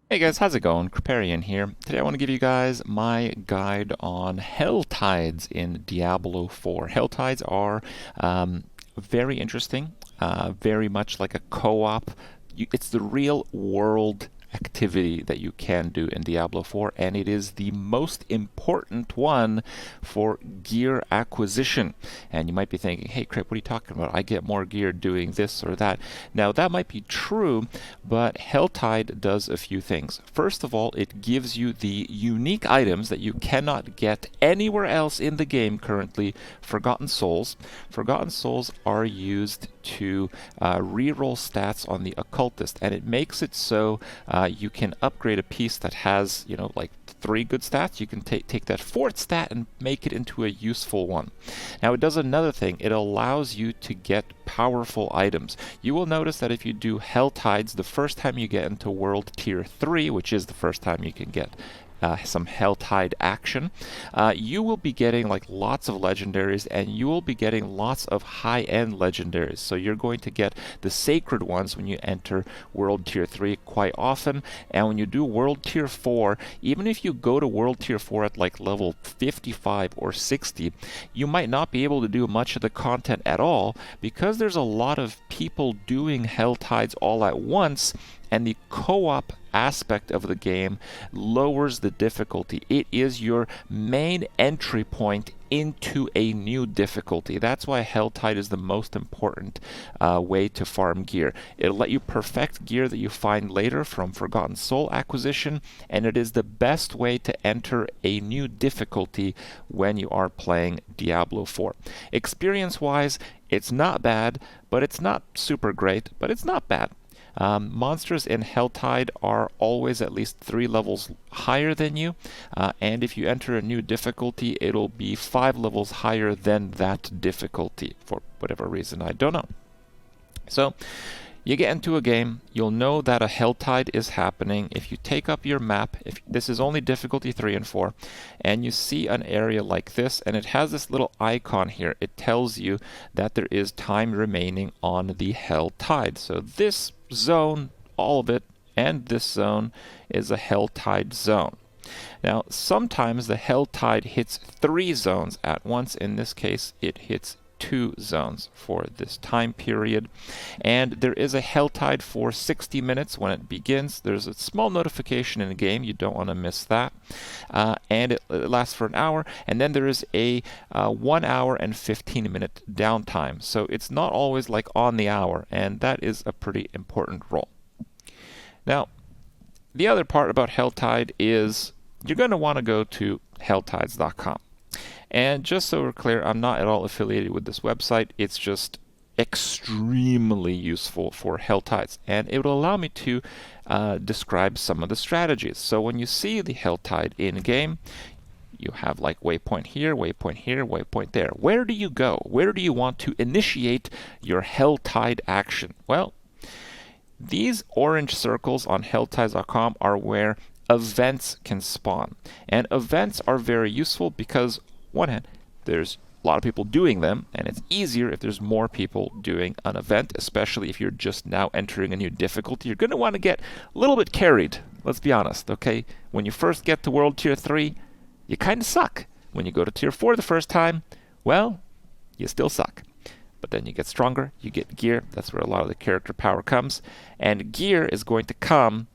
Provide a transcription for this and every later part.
Hey guys, how's it going? Kripparrian here. Today I want to give you guys my guide on Helltides in Diablo 4. Helltides are very interesting, very much like a co-op. It's the real world activity that you can do in Diablo 4, and it is the most important one for gear acquisition. And you might be thinking, hey Kripp, what are you talking about? I get more gear doing this or that. Now that might be true, but Helltide does a few things. First of all, it gives you the unique items that you cannot get anywhere else in the game currently, Forgotten Souls. Forgotten Souls are used to reroll stats on the occultist, and it makes it so you can upgrade a piece that has, like 3 good stats. You can take that 4th stat and make it into a useful one. Now it does another thing. It allows you to get powerful items. You will notice that if you do Helltides, the first time you get into World Tier 3, which is the first time you can get some Helltide action, you will be getting like lots of legendaries, and you will be getting lots of high-end legendaries. So you're going to get the sacred ones when you enter World Tier 3 quite often, and when you do World Tier 4, even if you go to World Tier 4 at like level 55 or 60, you might not be able to do much of the content at all because there's a lot of people doing Helltides all at once, and the co-op aspect of the game lowers the difficulty. It is your main entry point into a new difficulty. That's why Helltide is the most important way to farm gear. It'll let you perfect gear that you find later from Forgotten Soul acquisition, and it is the best way to enter a new difficulty when you are playing Diablo 4. Experience-wise, it's not bad, but it's not super great, but it's not bad. Monsters in Helltide are always at least 3 levels higher than you, and if you enter a new difficulty, it'll be 5 levels higher than that difficulty for whatever reason, I don't know. So, you get into a game, you'll know that a Helltide is happening. If you take up your map, if this is only difficulty 3 and 4, and you see an area like this, and it has this little icon here, it tells you that there is time remaining on the Helltide. So this zone, all of it, and this zone is a Helltide zone. Now, sometimes the Helltide hits 3 zones at once. In this case, it hits 2 zones for this time period, and there is a Helltide for 60 minutes when it begins. There's a small notification in the game, you don't want to miss that, and it lasts for an hour, and then there is a 1 hour and 15-minute downtime, so it's not always like on the hour, and that is a pretty important role. Now, the other part about Helltide is you're going to want to go to helltides.com. And just so we're clear, I'm not at all affiliated with this website. It's just extremely useful for Helltides, and it will allow me to describe some of the strategies. So when you see the Helltide in-game, you have like waypoint here, waypoint there. Where do you go? Where do you want to initiate your Helltide action? Well, these orange circles on helltides.com are where events can spawn. And events are very useful because, one hand, there's a lot of people doing them, and it's easier if there's more people doing an event, especially if you're just now entering a new difficulty. You're going to want to get a little bit carried, let's be honest, okay? When you first get to World Tier 3, you kind of suck. When you go to Tier 4 the first time, well, you still suck. But then you get stronger, you get gear, that's where a lot of the character power comes, and gear is going to come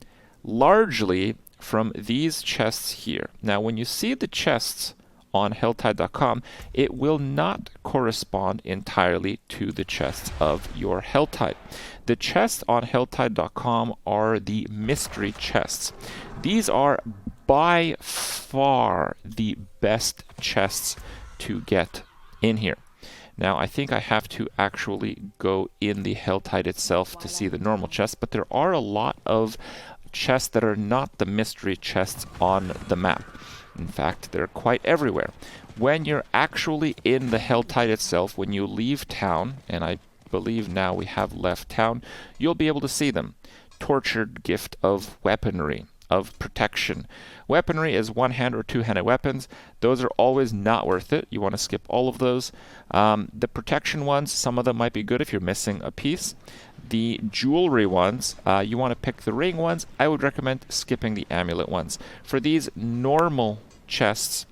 largely from these chests here. Now, when you see the chests on helltide.com, it will not correspond entirely to the chests of your Helltide. The chests on helltide.com are the mystery chests. These are by far the best chests to get in here. Now, I think I have to actually go in the Helltide itself to see the normal chests, but there are a lot of chests that are not the mystery chests on the map. In fact, they're quite everywhere. When you're actually in the Helltide itself, when you leave town, and I believe now we have left town, you'll be able to see them. Tortured gift of weaponry, of protection. Weaponry is one-hand or two-handed weapons. Those are always not worth it. You want to skip all of those. The protection ones, some of them might be good if you're missing a piece. The jewelry ones, you want to pick the ring ones. I would recommend skipping the amulet ones. For these normal chests,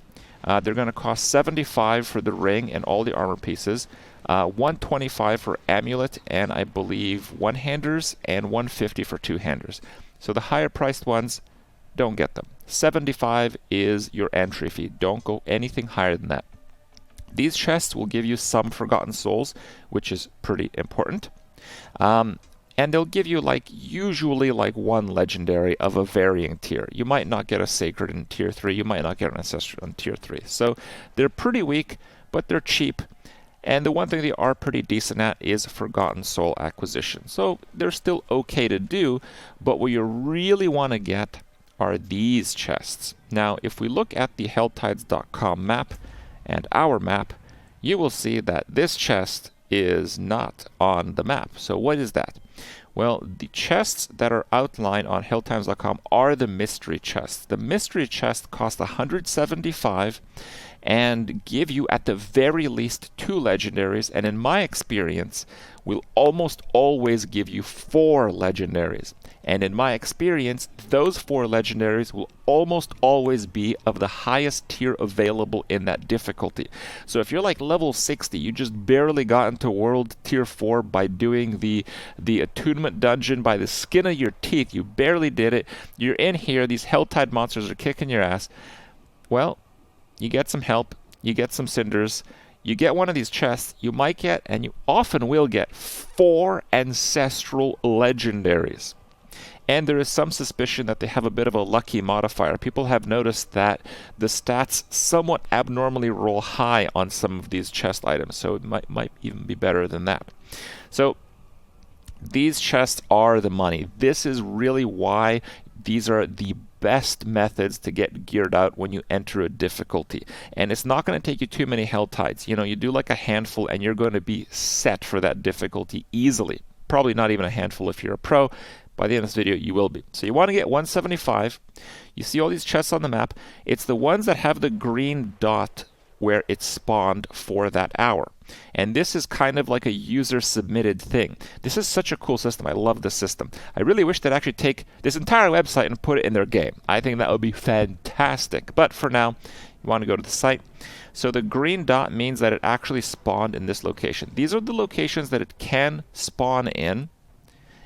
they're going to cost 75 for the ring and all the armor pieces, 125 for amulet, and I believe one-handers, and 150 for two-handers. So the higher priced ones, don't get them. 75 is your entry fee. Don't go anything higher than that. These chests will give you some Forgotten Souls, which is pretty important. And they'll give you usually one legendary of a varying tier. You might not get a sacred in tier 3, you might not get an ancestral in tier 3. So they're pretty weak, but they're cheap. And the one thing they are pretty decent at is Forgotten Soul acquisition. So they're still okay to do, but what you really want to get are these chests. Now, if we look at the Helltides.com map and our map, you will see that this chest is not on the map. So what is that? Well, the chests that are outlined on Helltides.com are the mystery chests. The mystery chests cost 175 and give you at the very least 2 legendaries, and in my experience will almost always give you 4 legendaries. And in my experience, those 4 legendaries will almost always be of the highest tier available in that difficulty. So if you're level 60, you just barely got into world tier 4 by doing the attunement dungeon by the skin of your teeth, you barely did it, you're in here, these Helltide monsters are kicking your ass, well, you get some help, you get some cinders, you get one of these chests, you might get, and you often will get, 4 ancestral legendaries. And there is some suspicion that they have a bit of a lucky modifier. People have noticed that the stats somewhat abnormally roll high on some of these chest items, so it might even be better than that. So these chests are the money. This is really why these are the best methods to get geared out when you enter a difficulty. And it's not going to take you too many Helltides. You do a handful and you're going to be set for that difficulty easily. Probably not even a handful if you're a pro. By the end of this video, you will be. So you want to get 175. You see all these chests on the map. It's the ones that have the green dot where it spawned for that hour. And this is kind of like a user-submitted thing. This is such a cool system. I love this system. I really wish they'd actually take this entire website and put it in their game. I think that would be fantastic. But for now, you want to go to the site. So the green dot means that it actually spawned in this location. These are the locations that it can spawn in.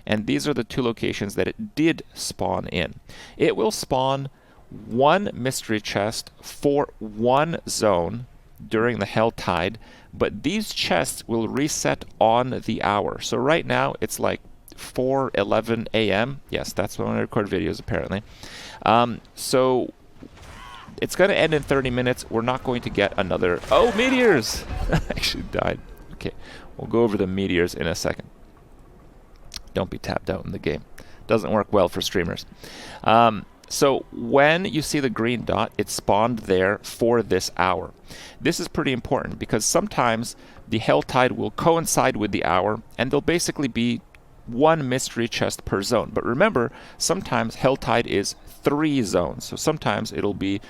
And these are the 2 locations that it did spawn in. It will spawn 1 mystery chest for 1 zone during the Helltide, but these chests will reset on the hour. So right now it's 4:11 a.m. Yes, that's when I record videos apparently. So it's going to end in 30 minutes. We're not going to get another... Oh, meteors! I actually died. Okay, we'll go over the meteors in a second. Don't be tapped out in the game. Doesn't work well for streamers. So when you see the green dot, it spawned there for this hour. This is pretty important because sometimes the Helltide will coincide with the hour and there'll basically be 1 mystery chest per zone. But remember, sometimes Helltide is 3 zones. So sometimes it'll be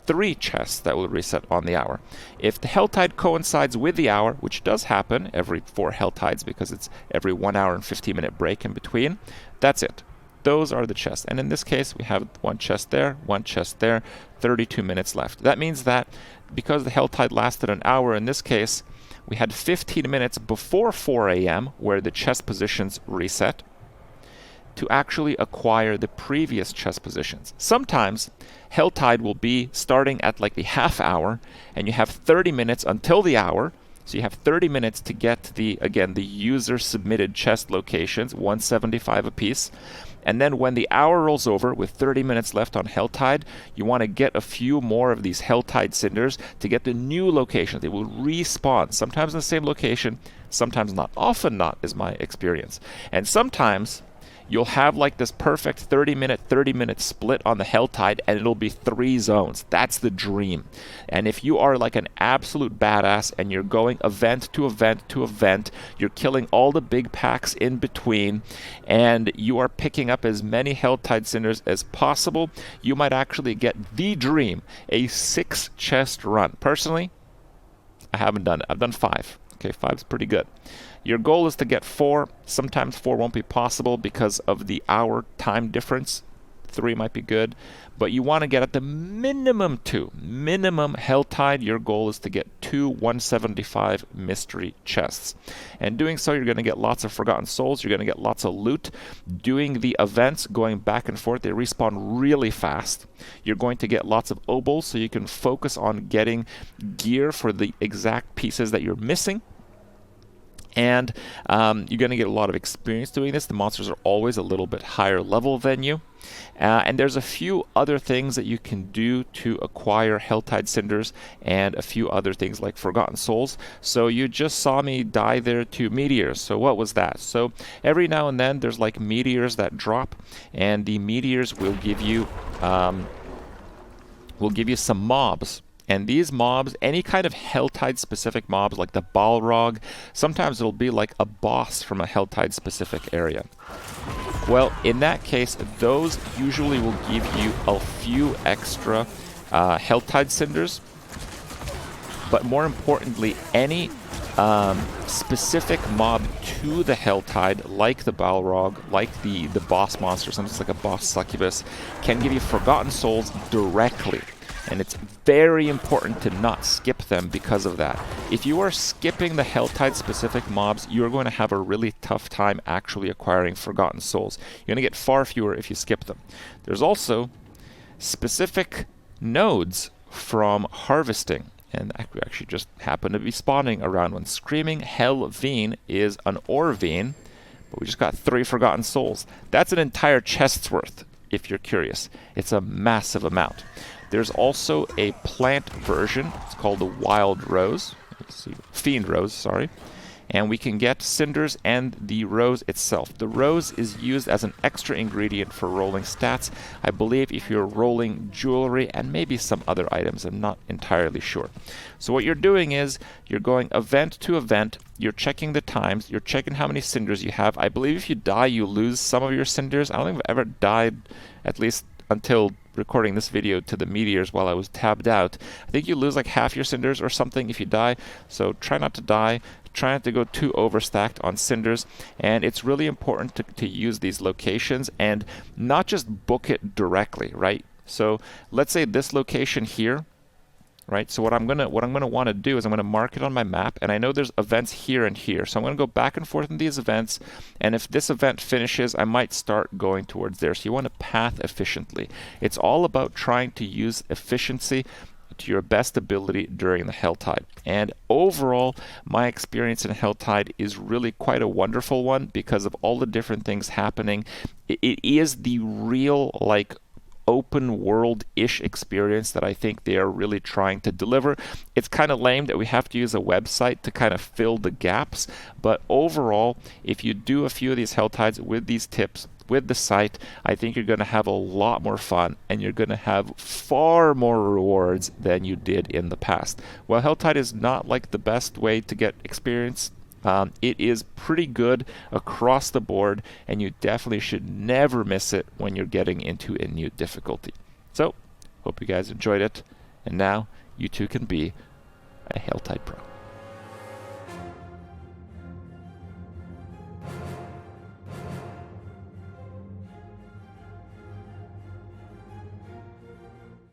3 chests that will reset on the hour. If the Helltide coincides with the hour, which does happen every 4 Helltides because it's every 1 hour and 15-minute break in between, that's it. Those are the chests. And in this case, we have 1 chest there, 1 chest there, 32 minutes left. That means that because the Helltide lasted an hour in this case, we had 15 minutes before 4 a.m. where the chest positions reset to actually acquire the previous chest positions. Sometimes Helltide will be starting at the half hour and you have 30 minutes until the hour. So you have 30 minutes to get the user submitted chest locations, 175 apiece. And then when the hour rolls over with 30 minutes left on Helltide, you want to get a few more of these Helltide cinders to get the new locations. They will respawn, sometimes in the same location, sometimes not. Often not, is my experience. And sometimes you'll have like this perfect 30-minute split on the Helltide, and it'll be 3 zones. That's the dream. And if you are like an absolute badass and you're going event to event to event, you're killing all the big packs in between, and you are picking up as many Helltide cinders as possible, you might actually get the dream, a 6 chest run. Personally, I haven't done it. I've done 5. Okay, 5's pretty good. Your goal is to get 4. Sometimes 4 won't be possible because of the hour time difference. 3 might be good, but you want to get at the minimum 2. Minimum Helltide, your goal is to get 2 175 mystery chests. And doing so, you're going to get lots of Forgotten Souls, you're going to get lots of loot. Doing the events, going back and forth, they respawn really fast. You're going to get lots of obols, so you can focus on getting gear for the exact pieces that you're missing. And you're going to get a lot of experience doing this. The monsters are always a little bit higher level than you. And there's a few other things that you can do to acquire Helltide cinders, and a few other things like Forgotten Souls. So you just saw me die there to meteors. So what was that? So every now and then there's like meteors that drop, and the meteors will give you some mobs. And these mobs, any kind of Helltide specific mobs like the Balrog, sometimes it'll be like a boss from a Helltide specific area. Well, in that case, those usually will give you a few extra Helltide cinders. But more importantly, any specific mob to the Helltide, like the Balrog, like the boss monster, something like a boss succubus, can give you Forgotten Souls directly. And it's very important to not skip them because of that. If you are skipping the Helltide specific mobs, you're going to have a really tough time actually acquiring Forgotten Souls. You're going to get far fewer if you skip them. There's also specific nodes from harvesting, and we actually just happen to be spawning around one. Screaming Hell Vein is an ore vein, but we just got 3 Forgotten Souls. That's an entire chest's worth, if you're curious. It's a massive amount. There's also a plant version. It's called the Wild Rose. Let's see, Fiend Rose, sorry. And we can get cinders and the rose itself. The rose is used as an extra ingredient for rolling stats. I believe if you're rolling jewelry and maybe some other items, I'm not entirely sure. So what you're doing is you're going event to event, you're checking the times, you're checking how many cinders you have. I believe if you die, you lose some of your cinders. I don't think I've ever died, at least until recording this video, to the meteors while I was tabbed out. I think you lose like half your cinders or something if you die, so try not to die. Try not to go too overstacked on cinders, and it's really important to use these locations and not just book it directly, right? So let's say this location here, right? So what I'm gonna want to do is I'm gonna mark it on my map, and I know there's events here and here. So I'm gonna go back and forth in these events, and if this event finishes, I might start going towards there. So you want to path efficiently. It's all about trying to use efficiency to your best ability during the Helltide. And overall, my experience in Helltide is really quite a wonderful one because of all the different things happening. It is the real, like, open world-ish experience that I think they are really trying to deliver. It's kind of lame that we have to use a website to kind of fill the gaps, but overall, if you do a few of these Helltides with these tips, with the site, I think you're going to have a lot more fun, and you're going to have far more rewards than you did in the past. While Helltide is not like the best way to get experience, it is pretty good across the board, and you definitely should never miss it when you're getting into a new difficulty. So, hope you guys enjoyed it, and now you too can be a Helltide Pro.